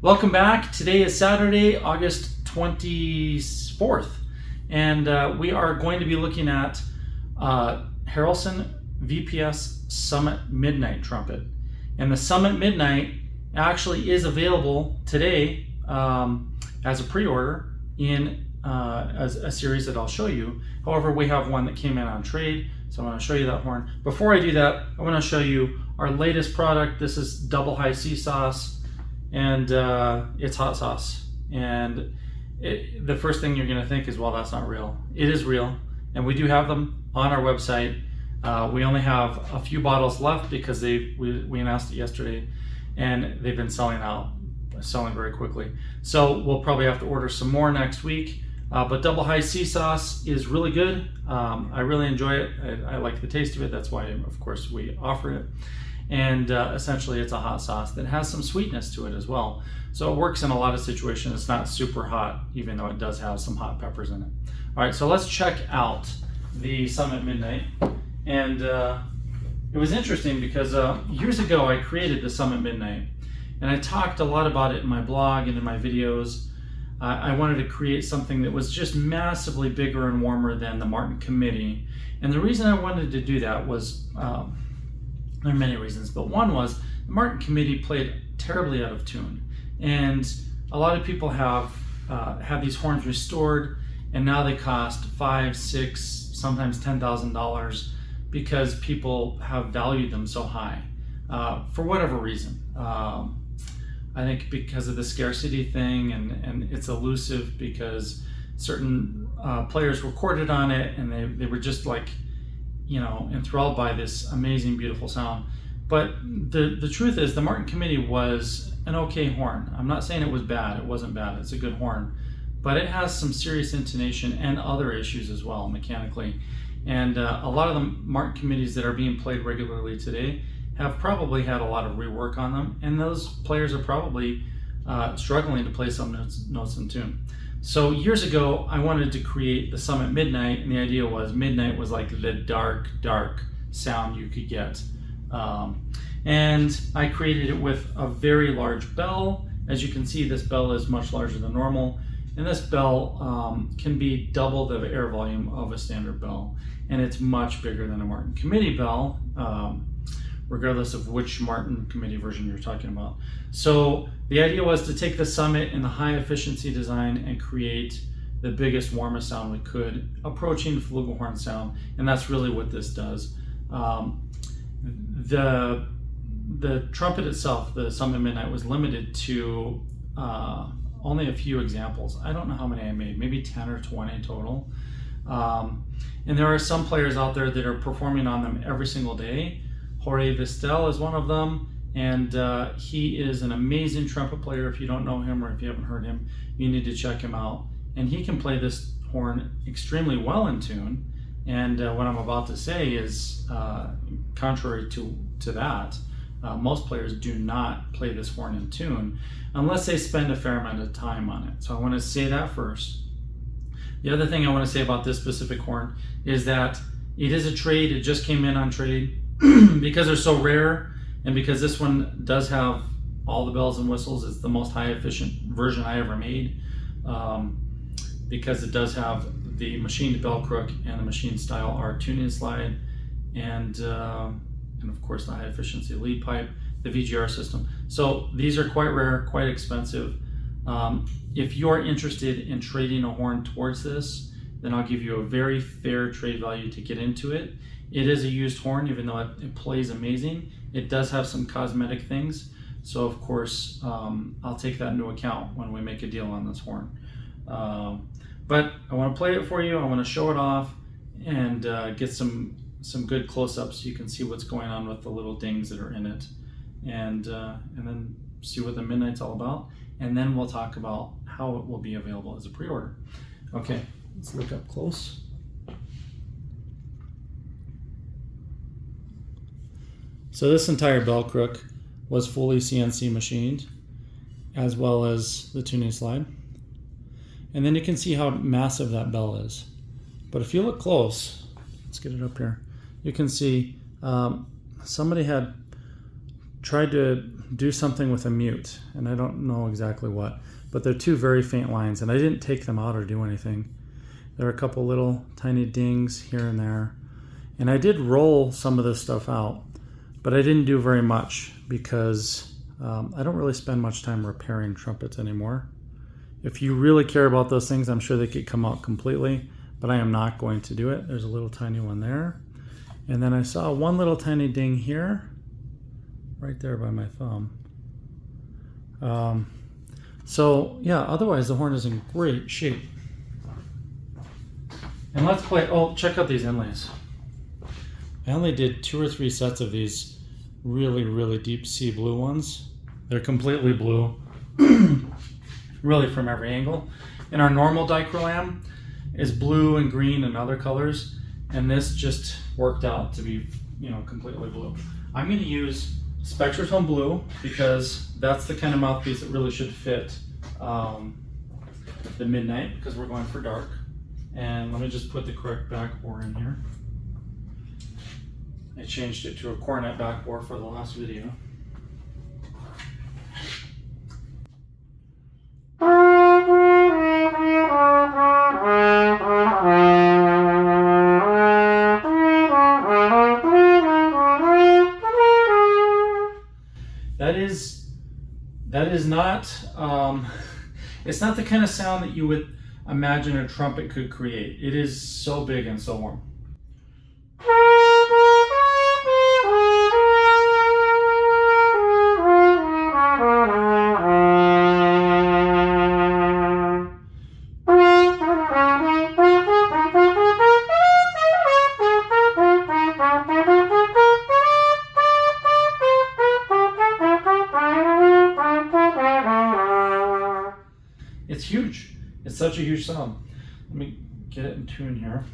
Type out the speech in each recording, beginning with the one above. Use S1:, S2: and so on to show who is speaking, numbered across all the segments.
S1: Welcome back. Today is Saturday, August 24th, and we are going to be looking at Harrelson VPS Summit Midnight trumpet. And the Summit Midnight actually is available today as a pre-order in as a series that I'll show you. However, we have one that came in on trade, so I'm going to show you that horn. Before I do that, I want to show you our latest product. This is double high C sauce. And it's hot sauce. And the first thing you're going to think is, well, that's not real. It is real, and we do have them on our website. We only have a few bottles left because we announced it yesterday, and they've been selling very quickly. So we'll probably have to order some more next week. But double high C sauce is really good. I really enjoy it. I like the taste of it. That's why, of course, we offer it. And essentially it's a hot sauce that has some sweetness to it as well. So it works in a lot of situations. It's not super hot, even though it does have some hot peppers in it. All right, so let's check out the Summit Midnight. And it was interesting because years ago I created the Summit Midnight, and I talked a lot about it in my blog and in my videos. I wanted to create something that was just massively bigger and warmer than the Martin Committee. And the reason I wanted to do that was, there are many reasons, but one was the Martin Committee played terribly out of tune, and a lot of people have had these horns restored, and now they cost $5,000, $6,000, sometimes $10,000 because people have valued them so high for whatever reason. I think because of the scarcity thing, and it's elusive because certain players recorded on it, and they were just like, enthralled by this amazing, beautiful sound. But the truth is, the Martin Committee was an okay horn. I'm not saying it was bad. It wasn't bad. It's a good horn. But it has some serious intonation and other issues as well, mechanically. And a lot of the Martin Committees that are being played regularly today have probably had a lot of rework on them. And those players are probably struggling to play some notes in tune. So years ago, I wanted to create the Summit Midnight, and the idea was Midnight was like the dark, dark sound you could get. And I created it with a very large bell. As you can see, this bell is much larger than normal, and this bell can be double the air volume of a standard bell, and it's much bigger than a Martin Committee bell, regardless of which Martin Committee version you're talking about. So the idea was to take the Summit in the high efficiency design and create the biggest, warmest sound we could, approaching flugelhorn sound, and that's really what this does. The trumpet itself, the Summit Midnight, was limited to only a few examples. I don't know how many I made, maybe 10 or 20 total. And there are some players out there that are performing on them every single day. Jorge Vistel is one of them, and he is an amazing trumpet player. If you don't know him or if you haven't heard him, you need to check him out. And he can play this horn extremely well in tune. And what I'm about to say is contrary to that. Most players do not play this horn in tune unless they spend a fair amount of time on it. So I want to say that first. The other thing I want to say about this specific horn is that it is a trade. It just came in on trade. Because they're so rare, and because this one does have all the bells and whistles. It's the most high efficient version I ever made, because it does have the machined bell crook and the machine style R tuning slide, and of course the high efficiency lead pipe, the VGR system. So these are quite rare, quite expensive. If you're interested in trading a horn towards this, then I'll give you a very fair trade value to get into it. It is a used horn, even though it plays amazing. It does have some cosmetic things. So of course, I'll take that into account when we make a deal on this horn. But I want to play it for you. I want to show it off and get some good close-ups so you can see what's going on with the little dings that are in it. And then see what the Midnight's all about. And then we'll talk about how it will be available as a pre-order. Okay, let's look up close. So this entire bell crook was fully CNC machined, as well as the tuning slide. And then you can see how massive that bell is. But if you look close, let's get it up here, you can see somebody had tried to do something with a mute, and I don't know exactly what, but they're two very faint lines, and I didn't take them out or do anything. There are a couple little tiny dings here and there, and I did roll some of this stuff out, but I didn't do very much because I don't really spend much time repairing trumpets anymore. If you really care about those things, I'm sure they could come out completely, but I am not going to do it. There's a little tiny one there. And then I saw one little tiny ding here, right there by my thumb. So yeah, otherwise the horn is in great shape. And let's play, oh, check out these inlays. I only did 2 or 3 sets of these really, really deep sea blue ones. They're completely blue, really from every angle. And our normal dichrolam is blue and green and other colors, and this just worked out to be, completely blue. I'm going to use Spectratone blue because that's the kind of mouthpiece that really should fit the Midnight, because we're going for dark. And let me just put the correct back bore in here. I changed it to a cornet back bore for the last video. That is not, it's not the kind of sound that you would imagine a trumpet could create. It is so big and so warm. It's huge. It's such a huge sound. Let me get it in tune here.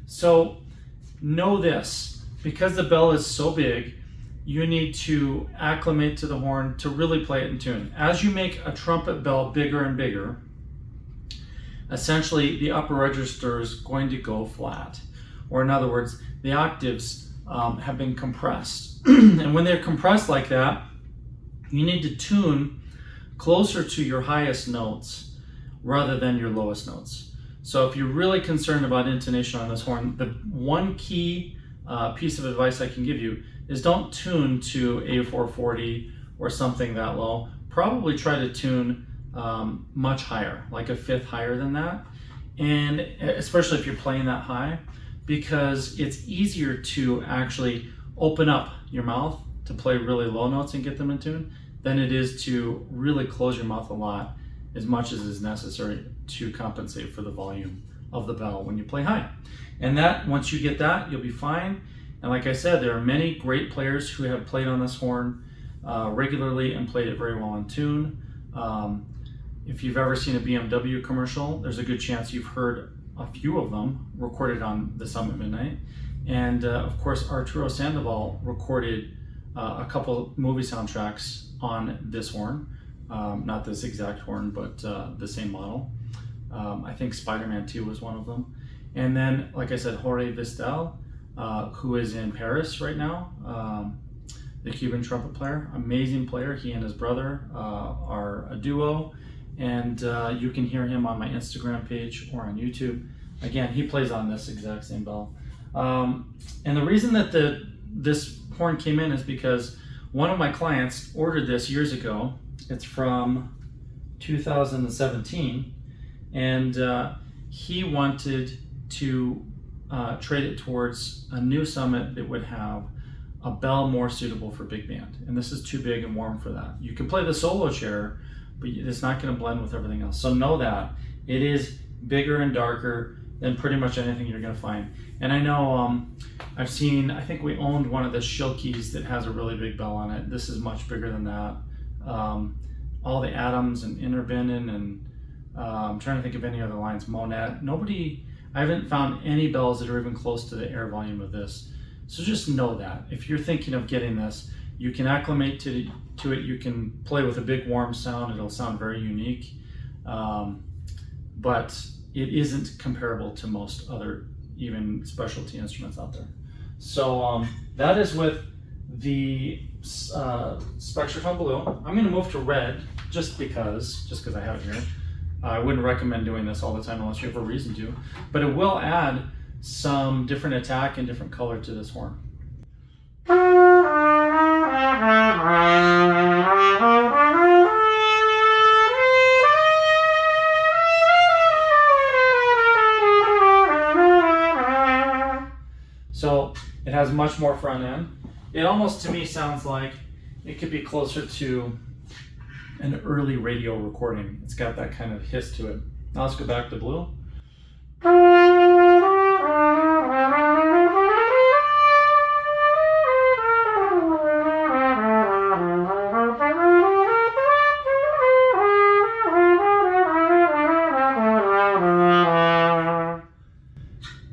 S1: So know this, because the bell is so big, you need to acclimate to the horn to really play it in tune. As you make a trumpet bell bigger and bigger, essentially the upper register is going to go flat. Or in other words, the octaves have been compressed. And when they're compressed like that, you need to tune closer to your highest notes rather than your lowest notes. So if you're really concerned about intonation on this horn, the one key piece of advice I can give you is don't tune to A440 or something that low. Probably try to tune much higher, like a fifth higher than that. And especially if you're playing that high, because it's easier to actually open up your mouth to play really low notes and get them in tune than it is to really close your mouth a lot, as much as is necessary to compensate for the volume of the bell when you play high. And that, once you get that, you'll be fine. And like I said, there are many great players who have played on this horn regularly and played it very well in tune. If you've ever seen a BMW commercial, there's a good chance you've heard a few of them recorded on the Summit Midnight. And of course, Arturo Sandoval recorded a couple movie soundtracks on this horn. Not this exact horn, but the same model. I think Spider-Man 2 was one of them. And then, like I said, Jorge Vistel, who is in Paris right now, the Cuban trumpet player, amazing player. He and his brother are a duo, and you can hear him on my Instagram page or on YouTube. Again, he plays on this exact same bell. And the reason that this horn came in is because one of my clients ordered this years ago. It's from 2017, and he wanted to trade it towards a new Summit that would have a bell more suitable for big band. And this is too big and warm for that. You can play the solo chair, but it's not going to blend with everything else. So know that it is bigger and darker than pretty much anything you're going to find. And I know I've seen, I think we owned one of the Schilkes that has a really big bell on it. This is much bigger than that. All the Adams and Interbinden, and I'm trying to think of any other lines, Monet. I haven't found any bells that are even close to the air volume of this. So just know that if you're thinking of getting this, You can acclimate to it. You can play with a big warm sound. It'll sound very unique, but it isn't comparable to most other even specialty instruments out there. So that is with the Spectrum Blue. I'm going to move to red just because I have it here. I wouldn't recommend doing this all the time unless you have a reason to, but it will add some different attack and different color to this horn. So it has much more front end. It almost to me sounds like it could be closer to an early radio recording. It's got that kind of hiss to it. Now let's go back to blue.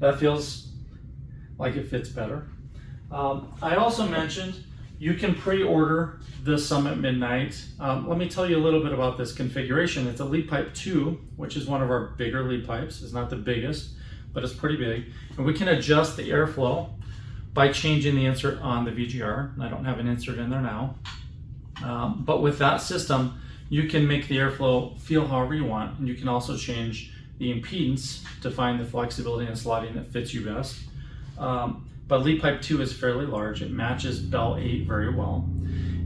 S1: That feels like it fits better. I also mentioned you can pre-order the Summit Midnight. Let me tell you a little bit about this configuration. It's a lead pipe 2, which is one of our bigger lead pipes. It's not the biggest, but it's pretty big. And we can adjust the airflow by changing the insert on the VGR. I don't have an insert in there now. But with that system, you can make the airflow feel however you want, and you can also change the impedance to find the flexibility and slotting that fits you best. But lead pipe 2 is fairly large. It matches bell 8 very well.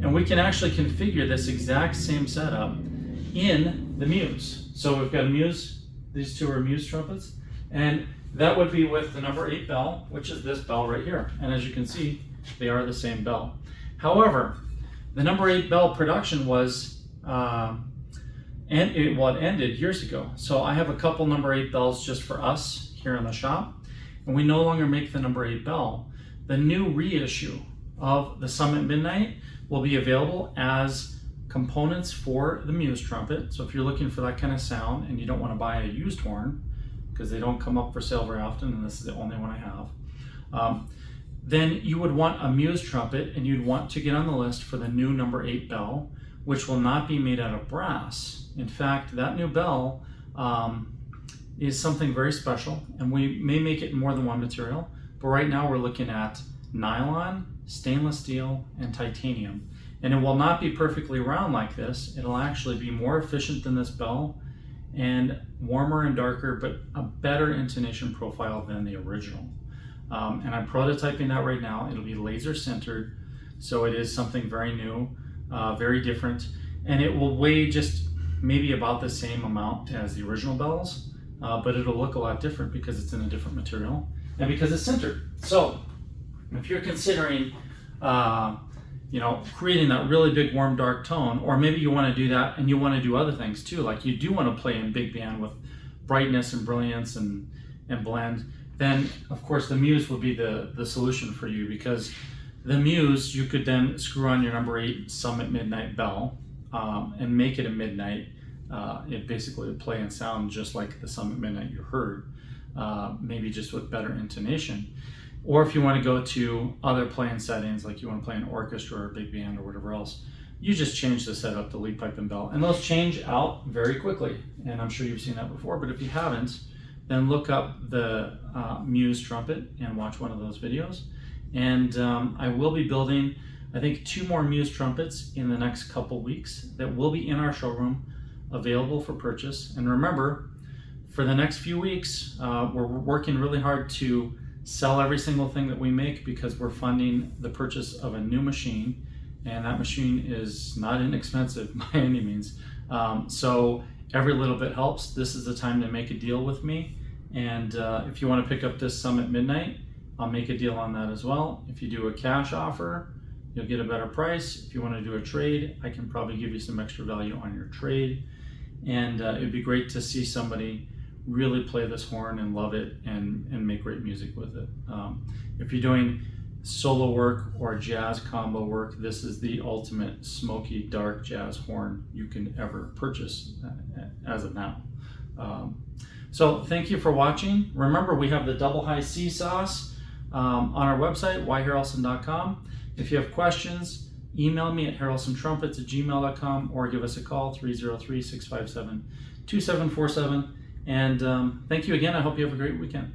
S1: And we can actually configure this exact same setup in the Muse. So we've got a Muse, these two are Muse trumpets, and that would be with the number 8 bell, which is this bell right here. And as you can see, they are the same bell. However, the number 8 bell production was, it ended years ago. So I have a couple number 8 bells just for us here in the shop. And we no longer make the number 8 bell. The new reissue of the Summit Midnight will be available as components for the Muse trumpet. So if you're looking for that kind of sound and you don't want to buy a used horn, because they don't come up for sale very often, and this is the only one I have, then you would want a Muse trumpet, and you'd want to get on the list for the new number 8 bell, which will not be made out of brass. In fact, that new bell is something very special, and we may make it in more than one material, but right now we're looking at nylon, stainless steel, and titanium. And it will not be perfectly round like this. It'll actually be more efficient than this bell and warmer and darker, but a better intonation profile than the original. And I'm prototyping that right now. It'll be laser centered, so it is something very new, very different, and it will weigh just maybe about the same amount as the original bells, but it'll look a lot different because it's in a different material and because it's centered. So if you're considering creating that really big warm dark tone, or maybe you want to do that and you want to do other things too, like you do want to play in big band with brightness and brilliance and blend, then of course the Muse will be the solution for you, because the Muse, you could then screw on your number 8 Summit Midnight bell and make it a midnight. It basically would play and sound just like the Summit Midnight you heard, maybe just with better intonation. Or if you want to go to other playing settings, like you want to play an orchestra or a big band or whatever else, you just change the setup to lead pipe and bell. And those change out very quickly. And I'm sure you've seen that before, but if you haven't, then look up the Muse trumpet and watch one of those videos. And I will be building, I think, 2 more Muse trumpets in the next couple weeks that will be in our showroom, available for purchase. And remember, for the next few weeks, we're working really hard to sell every single thing that we make, because we're funding the purchase of a new machine, and that machine is not inexpensive by any means. So every little bit helps. This is the time to make a deal with me, and if you want to pick up this Summit Midnight, I'll make a deal on that as well. If you do a cash offer, you'll get a better price. If you want to do a trade, I can probably give you some extra value on your trade, and it'd be great to see somebody really play this horn and love it and make great music with it. If you're doing solo work or jazz combo work, this is the ultimate smoky dark jazz horn you can ever purchase as of now. So thank you for watching. Remember, we have the double high C sauce on our website, yharrelson.com. If you have questions, email me at harrelsontrumpets@gmail.com or give us a call, 303-657-2747. And thank you again. I hope you have a great weekend.